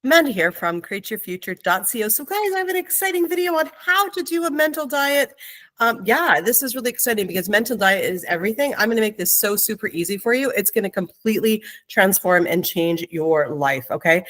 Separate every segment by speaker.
Speaker 1: Amanda here from createyourfuture.co. So guys, I have an exciting video on how to do a mental diet. Yeah, this is really exciting because mental diet is everything. I'm going to make this so super easy for you. It's going to completely transform and change your life. Okay.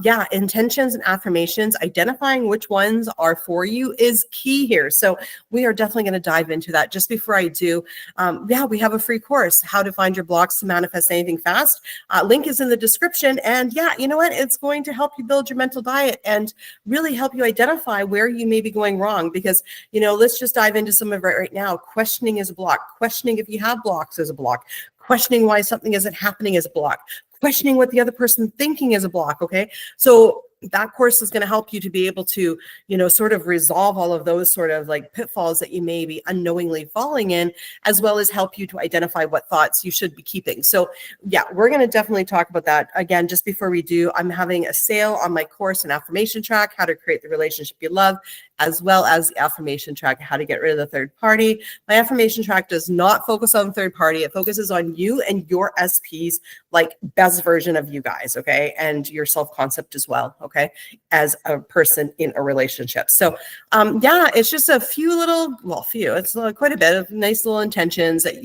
Speaker 1: Yeah, intentions and affirmations, identifying which ones are for you is key here. So we are definitely going to dive into that. Just before I do, yeah, we have a free course, How to Find Your Blocks to Manifest Anything Fast. Link is in the description. And yeah, you know what? It's going to help you build your mental diet and really help you identify where you may be going wrong. Because, you know, let's just dive into some of it right now. Questioning is a block. Questioning if you have blocks is a block. Questioning why something isn't happening is a block. Questioning what the other person thinking is a block. Okay. So that course is going to help you to be able to, you know, sort of resolve all of those sort of like pitfalls that you may be unknowingly falling in, as well as help you to identify what thoughts you should be keeping. So yeah, we're going to definitely talk about that. Again, just before we do, I'm having a sale on my course and affirmation track, How to Create the Relationship You Love, as well as the affirmation track, How to Get Rid of the Third Party. My affirmation track does not focus on third party. It focuses on you and your SP's like best version of you guys, okay? And your self-concept as well, okay? As a person in a relationship. So yeah, it's just a few little, it's quite a bit of nice little intentions that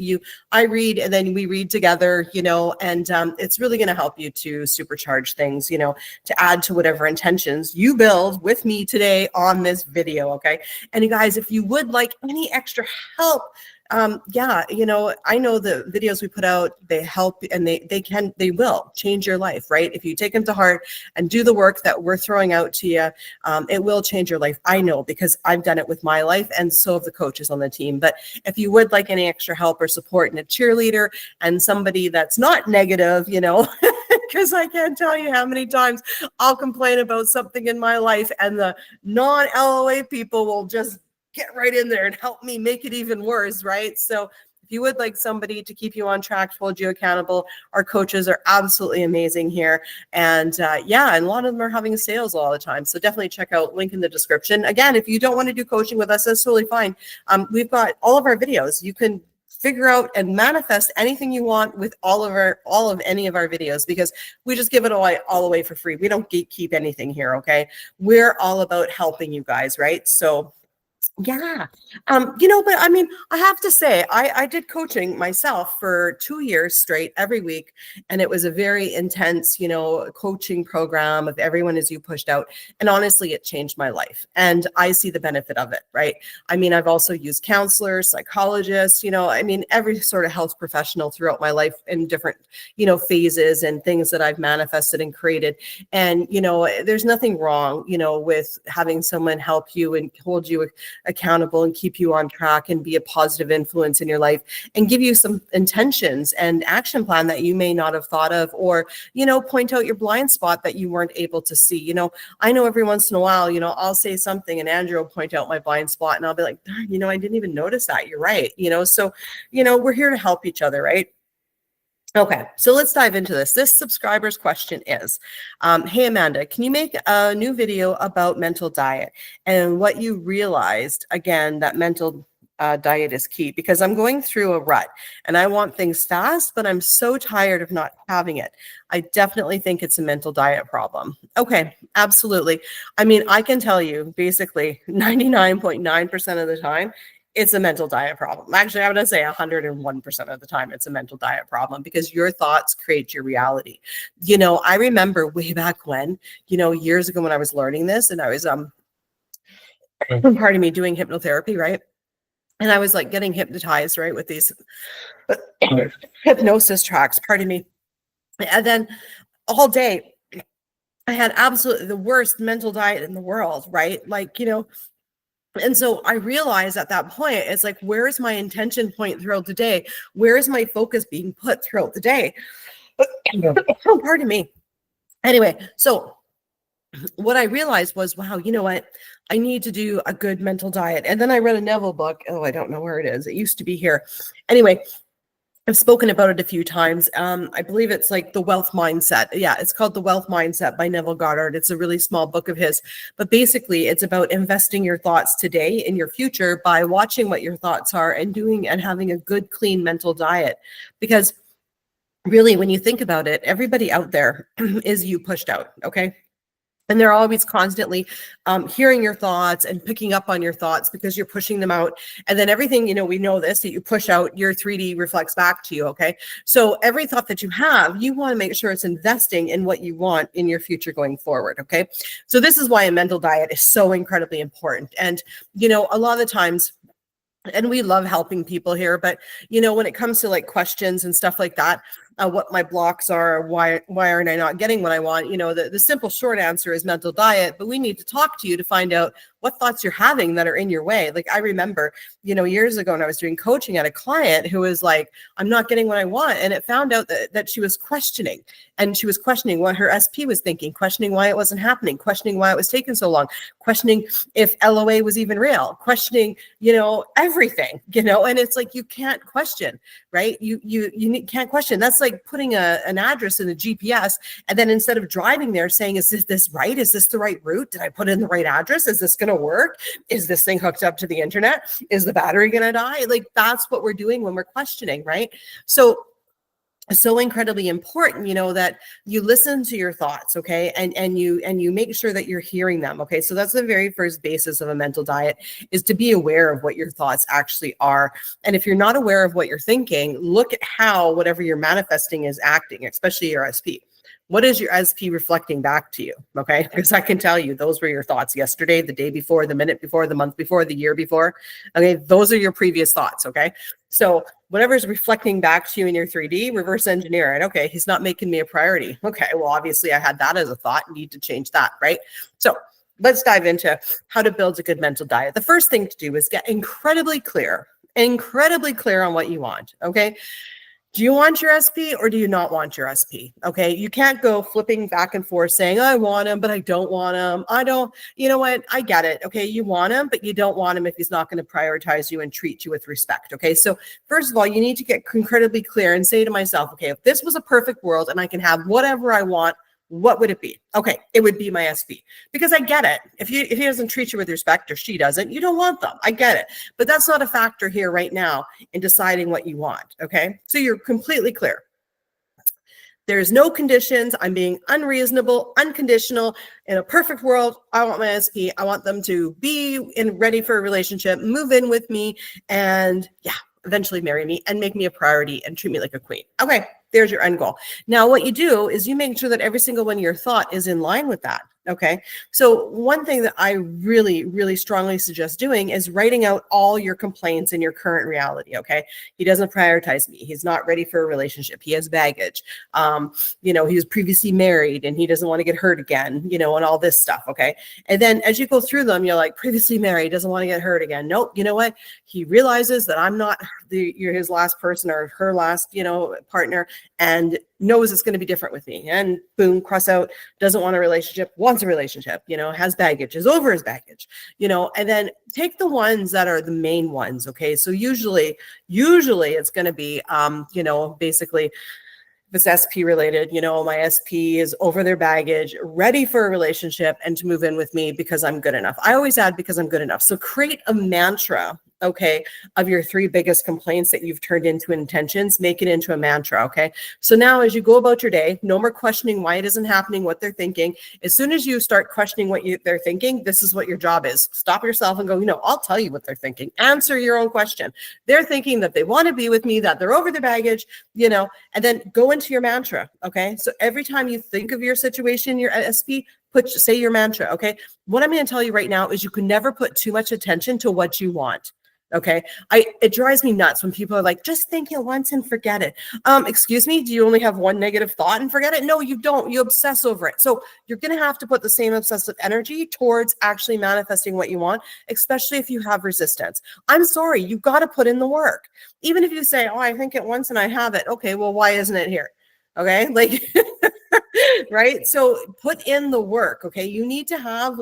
Speaker 1: I read and then we read together, you know, and it's really going to help you to supercharge things, you know, to add to whatever intentions you build with me today on this video, okay? And you guys, if you would like any extra help, yeah, you know, I know the videos we put out, they help and they will change your life, right? If you take them to heart and do the work that we're throwing out to you, it will change your life. I know because I've done it with my life and so have the coaches on the team. But if you would like any extra help or support and a cheerleader and somebody that's not negative, you know, because I can't tell you how many times I'll complain about something in my life and the non-LOA people will just get right in there and help me make it even worse, right? So if you would like somebody to keep you on track, hold you accountable, our coaches are absolutely amazing here. And yeah, and a lot of them are having sales all the time. So definitely check out link in the description. Again, if you don't want to do coaching with us, that's totally fine. We've got all of our videos. You can figure out and manifest anything you want with all of any of our videos, because we just give it all away for free. We don't gatekeep anything here, okay? We're all about helping you guys, right? So yeah. You know, but I mean, I have to say, I did coaching myself for 2 years straight every week. And it was a very intense, you know, coaching program of everyone as you pushed out. And honestly, it changed my life. And I see the benefit of it, right? I mean, I've also used counselors, psychologists, you know, I mean, every sort of health professional throughout my life in different, you know, phases and things that I've manifested and created. And, you know, there's nothing wrong, you know, with having someone help you and hold you accountable and keep you on track and be a positive influence in your life and give you some intentions and action plan that you may not have thought of, or, you know, point out your blind spot that you weren't able to see. You know, I know every once in a while, you know, I'll say something and Andrea will point out my blind spot and I'll be like, darn, you know, I didn't even notice that. You're right. You know, so, you know, we're here to help each other, right? Okay, so let's dive into this. This subscriber's question is, hey, Amanda, can you make a new video about mental diet and what you realized, again, that mental diet is key? Because I'm going through a rut and I want things fast, but I'm so tired of not having it. I definitely think it's a mental diet problem. Okay, absolutely. I mean, I can tell you basically 99.9% of the time, it's a mental diet problem. Actually, I'm going to say 101% of the time it's a mental diet problem, because your thoughts create your reality. You know, I remember way back when, you know, years ago when I was learning this and I was, pardon me, doing hypnotherapy, right? And I was like getting hypnotized, right, with these hypnosis tracks, pardon me. And then all day, I had absolutely the worst mental diet in the world, right? Like, you know, and so I realized at that point, it's like, where is my intention point throughout the day? Where is my focus being put throughout the day? Oh, pardon me. Anyway, so what I realized was, wow, you know what? I need to do a good mental diet. And then I read a Neville book. Oh, I don't know where it is. It used to be here. Anyway, I've spoken about it a few times. I believe it's like The Wealth Mindset. Yeah, it's called The Wealth Mindset by Neville Goddard. It's a really small book of his, but basically it's about investing your thoughts today in your future by watching what your thoughts are and doing and having a good, clean mental diet. Because really, when you think about it, everybody out there is you pushed out, okay? And they're always constantly hearing your thoughts and picking up on your thoughts because you're pushing them out. And then everything, we know this, that you push out, your 3D reflects back to you, okay? So every thought that you have, you want to make sure it's investing in what you want in your future going forward, okay? So this is why a mental diet is so incredibly important. And, a lot of the times, and we love helping people here, but, when it comes to like questions and stuff like that, what my blocks are, why aren't I not getting what I want? The simple short answer is mental diet, but we need to talk to you to find out what thoughts you're having that are in your way. Like I remember, years ago when I was doing coaching at a client who was like, I'm not getting what I want. And it found out that she was questioning, and she was questioning what her SP was thinking, questioning why it wasn't happening, questioning why it was taking so long, questioning if LOA was even real, questioning, everything, and it's like, you can't question, right? You can't question. That's like putting an address in the GPS, and then instead of driving there saying, is this right? Is this the right route? Did I put in the right address? Is this going to work? Is this thing hooked up to the internet? Is the battery going to die? Like that's what we're doing when we're questioning, right? So incredibly important, that you listen to your thoughts, okay? And you make sure that you're hearing them, okay? So that's the very first basis of a mental diet, is to be aware of what your thoughts actually are. And if you're not aware of what you're thinking, look at how whatever you're manifesting is acting, especially your SP. What is your SP reflecting back to you? Okay. Because I can tell you, those were your thoughts yesterday, the day before, the minute before, the month before, the year before. Okay. Those are your previous thoughts. Okay. So whatever's reflecting back to you in your 3D, reverse engineer it. Okay. He's not making me a priority. Okay. Well, obviously I had that as a thought, need to change that. Right. So let's dive into how to build a good mental diet. The first thing to do is get incredibly clear on what you want. Okay. Do you want your SP or do you not want your SP? Okay. You can't go flipping back and forth saying, I want him, but I don't want him. I don't, you know what? I get it. Okay. You want him, but you don't want him if he's not going to prioritize you and treat you with respect. Okay. So first of all, you need to get incredibly clear and say to myself, okay, if this was a perfect world and I can have whatever I want, what would it be? Okay, it would be my SP, because I get it. If he doesn't treat you with respect, or she doesn't, you don't want them. I get it. But that's not a factor here right now in deciding what you want. Okay, so you're completely clear. There's no conditions. I'm being unreasonable, unconditional. In a perfect world, I want my SP. I want them to be ready for a relationship, move in with me, and eventually marry me and make me a priority and treat me like a queen. Okay, there's your end goal. Now, what you do is you make sure that every single one of your thought is in line with that. Okay. So one thing that I really, really strongly suggest doing is writing out all your complaints in your current reality. Okay. He doesn't prioritize me. He's not ready for a relationship. He has baggage. He was previously married and he doesn't want to get hurt again, and all this stuff. Okay. And then as you go through them, you're like, previously married, doesn't want to get hurt again. Nope. You know what? He realizes that I'm not you're his last person or her last, partner, and knows it's going to be different with me. And boom, cross out, doesn't want a relationship, wants a relationship, has baggage, is over his baggage, and then take the ones that are the main ones. Okay. So usually it's going to be, basically, if it's SP related, my SP is over their baggage, ready for a relationship and to move in with me because I'm good enough. I always add because I'm good enough. So create a mantra, okay, of your 3 biggest complaints that you've turned into intentions, make it into a mantra, okay? So now as you go about your day, no more questioning why it isn't happening, what they're thinking. As soon as you start questioning what they're thinking, this is what your job is. Stop yourself and go, I'll tell you what they're thinking. Answer your own question. They're thinking that they want to be with me, that they're over the baggage, and then go into your mantra, okay? So every time you think of your situation, your SP, say your mantra, okay? What I'm going to tell you right now is you can never put too much attention to what you want. Okay. It drives me nuts when people are like, just think it once and forget it. Excuse me, do you only have one negative thought and forget it? No, you don't. You obsess over it. So you're going to have to put the same obsessive energy towards actually manifesting what you want, especially if you have resistance. I'm sorry, you've got to put in the work. Even if you say, oh, I think it once and I have it. Okay, well, why isn't it here? Okay. Like, right. So put in the work. Okay. You need to have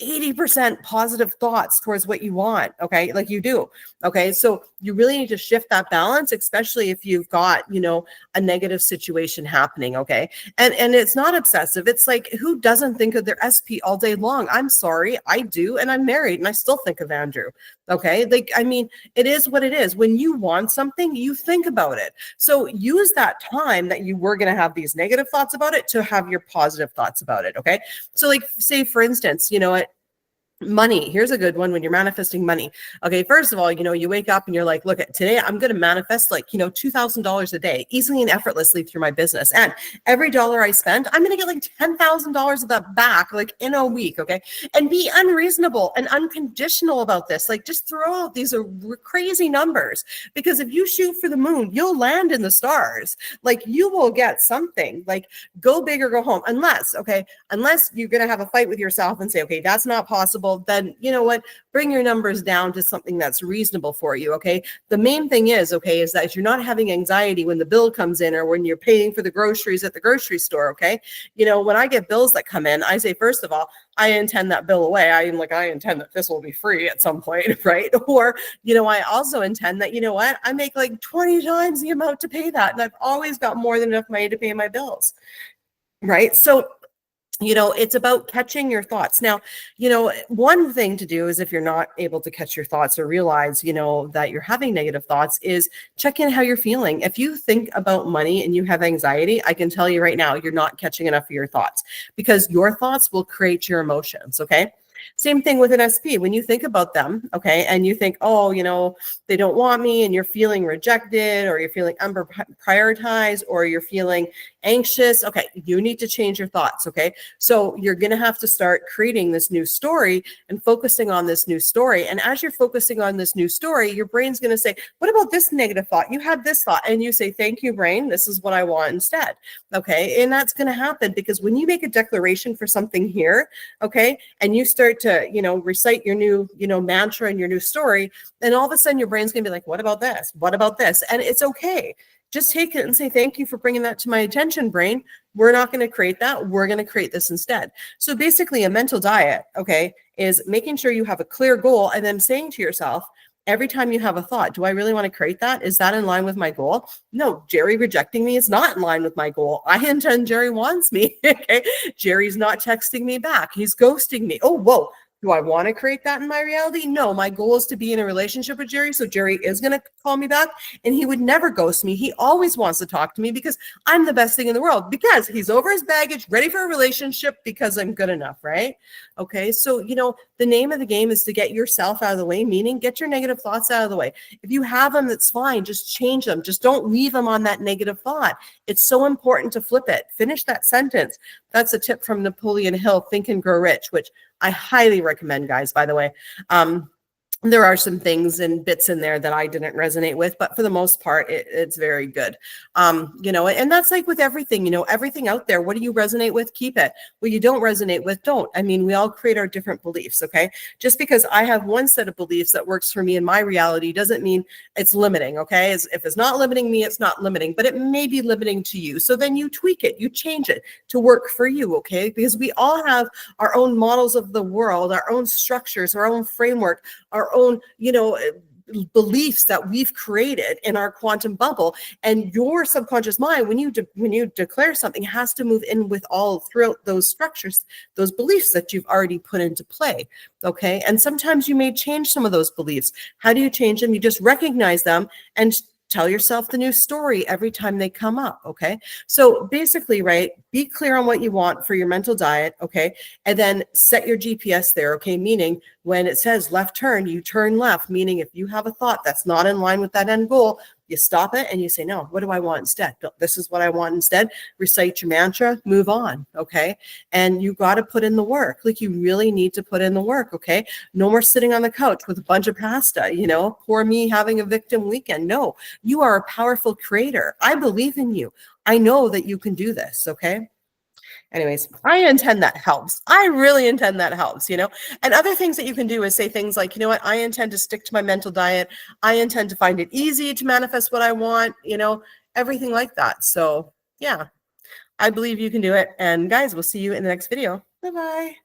Speaker 1: 80% positive thoughts towards what you want. Okay. Like you do. Okay. So you really need to shift that balance, especially if you've got, a negative situation happening. Okay. And it's not obsessive. It's like, who doesn't think of their SP all day long? I'm sorry. I do. And I'm married and I still think of Andrew. Okay. Like, I mean, it is what it is. When you want something, you think about it. So use that time that you were going to have these negative thoughts about it to have your positive thoughts about it. Okay. So like, say for instance, you know, money. Here's a good one when you're manifesting money. Okay, first of all, you know, you wake up and you're like, look, today I'm going to manifest like, you know, $2,000 a day easily and effortlessly through my business. And every dollar I spend, I'm going to get like $10,000 of that back like in a week. Okay. And be unreasonable and unconditional about this. Like just throw out these crazy numbers, because if you shoot for the moon, you'll land in the stars. Like you will get something. Like go big or go home. Unless you're going to have a fight with yourself and say, okay, that's not possible. Then you know what, bring your numbers down to something that's reasonable for you. Okay, the main thing is that you're not having anxiety when the bill comes in or when you're paying for the groceries at the grocery store. Okay, you know, when I get bills that come in, I say, first of all, I intend that bill away. I intend that this will be free at some point, right? Or, you know, I also intend that, you know what, I make like 20 times the amount to pay that, and I've always got more than enough money to pay my bills, right? So you know, it's about catching your thoughts. Now, you know, one thing to do is if you're not able to catch your thoughts or realize, you know, that you're having negative thoughts, is check in how you're feeling. If you think about money and you have anxiety, I can tell you right now, you're not catching enough of your thoughts, because your thoughts will create your emotions. Okay. Same thing with an SP. When you think about them, okay, and you think, oh, you know, they don't want me, and you're feeling rejected, or you're feeling prioritized, or you're feeling anxious, okay, you need to change your thoughts. Okay, so you're going to have to start creating this new story and focusing on this new story. And as you're focusing on this new story, your brain's going to say, what about this negative thought? You had this thought, and you say, thank you, brain, this is what I want instead. Okay, and that's going to happen because when you make a declaration for something here, okay, and you start to, you know, recite your new, you know, mantra and your new story, then all of a sudden your brain's going to be like, what about this? What about this? And it's okay. Just take it and say, thank you for bringing that to my attention, brain. We're not going to create that. We're going to create this instead. So basically a mental diet, okay, is making sure you have a clear goal and then saying to yourself, every time you have a thought, do I really want to create that? Is that in line with my goal? No, Jerry rejecting me is not in line with my goal. I intend Jerry wants me. Okay. Jerry's not texting me back. He's ghosting me. Oh, whoa. Do I want to create that in my reality? No, my goal is to be in a relationship with Jerry. So Jerry is going to call me back, and he would never ghost me. He always wants to talk to me because I'm the best thing in the world, because he's over his baggage, ready for a relationship because I'm good enough, right? Okay. So, you know, the name of the game is to get yourself out of the way, meaning get your negative thoughts out of the way. If you have them, that's fine. Just change them. Just don't leave them on that negative thought. It's so important to flip it. Finish that sentence. That's a tip from Napoleon Hill, Think and Grow Rich, which I highly recommend, guys, by the way. There are some things and bits in there that I didn't resonate with, but for the most part, it's very good. You know, and that's like with everything, you know, everything out there. What do you resonate with? Keep it. What you don't resonate with, don't. I mean, we all create our different beliefs, okay? Just because I have one set of beliefs that works for me in my reality doesn't mean it's limiting, okay? If it's not limiting me, it's not limiting, but it may be limiting to you. So then you tweak it, you change it to work for you, okay? Because we all have our own models of the world, our own structures, our own framework, our own, you know, beliefs that we've created in our quantum bubble. And your subconscious mind, when you declare something, has to move in with all throughout those structures, those beliefs that you've already put into play. Okay. And sometimes you may change some of those beliefs. How do you change them? You just recognize them and tell yourself the new story every time they come up. Okay. So basically, right, be clear on what you want for your mental diet. Okay. And then set your GPS there. Okay. Meaning when it says left turn, you turn left, meaning if you have a thought that's not in line with that end goal, you stop it and you say, no, what do I want instead? This is what I want instead. Recite your mantra, move on. Okay. And you got to put in the work. Like you really need to put in the work. Okay. No more sitting on the couch with a bunch of pasta, you know, poor me having a victim weekend. No, you are a powerful creator. I believe in you. I know that you can do this. Okay. Anyways, I intend that helps. I really intend that helps, you know. And other things that you can do is say things like, you know what, I intend to stick to my mental diet. I intend to find it easy to manifest what I want, you know, everything like that. So yeah, I believe you can do it. And guys, we'll see you in the next video. Bye-bye.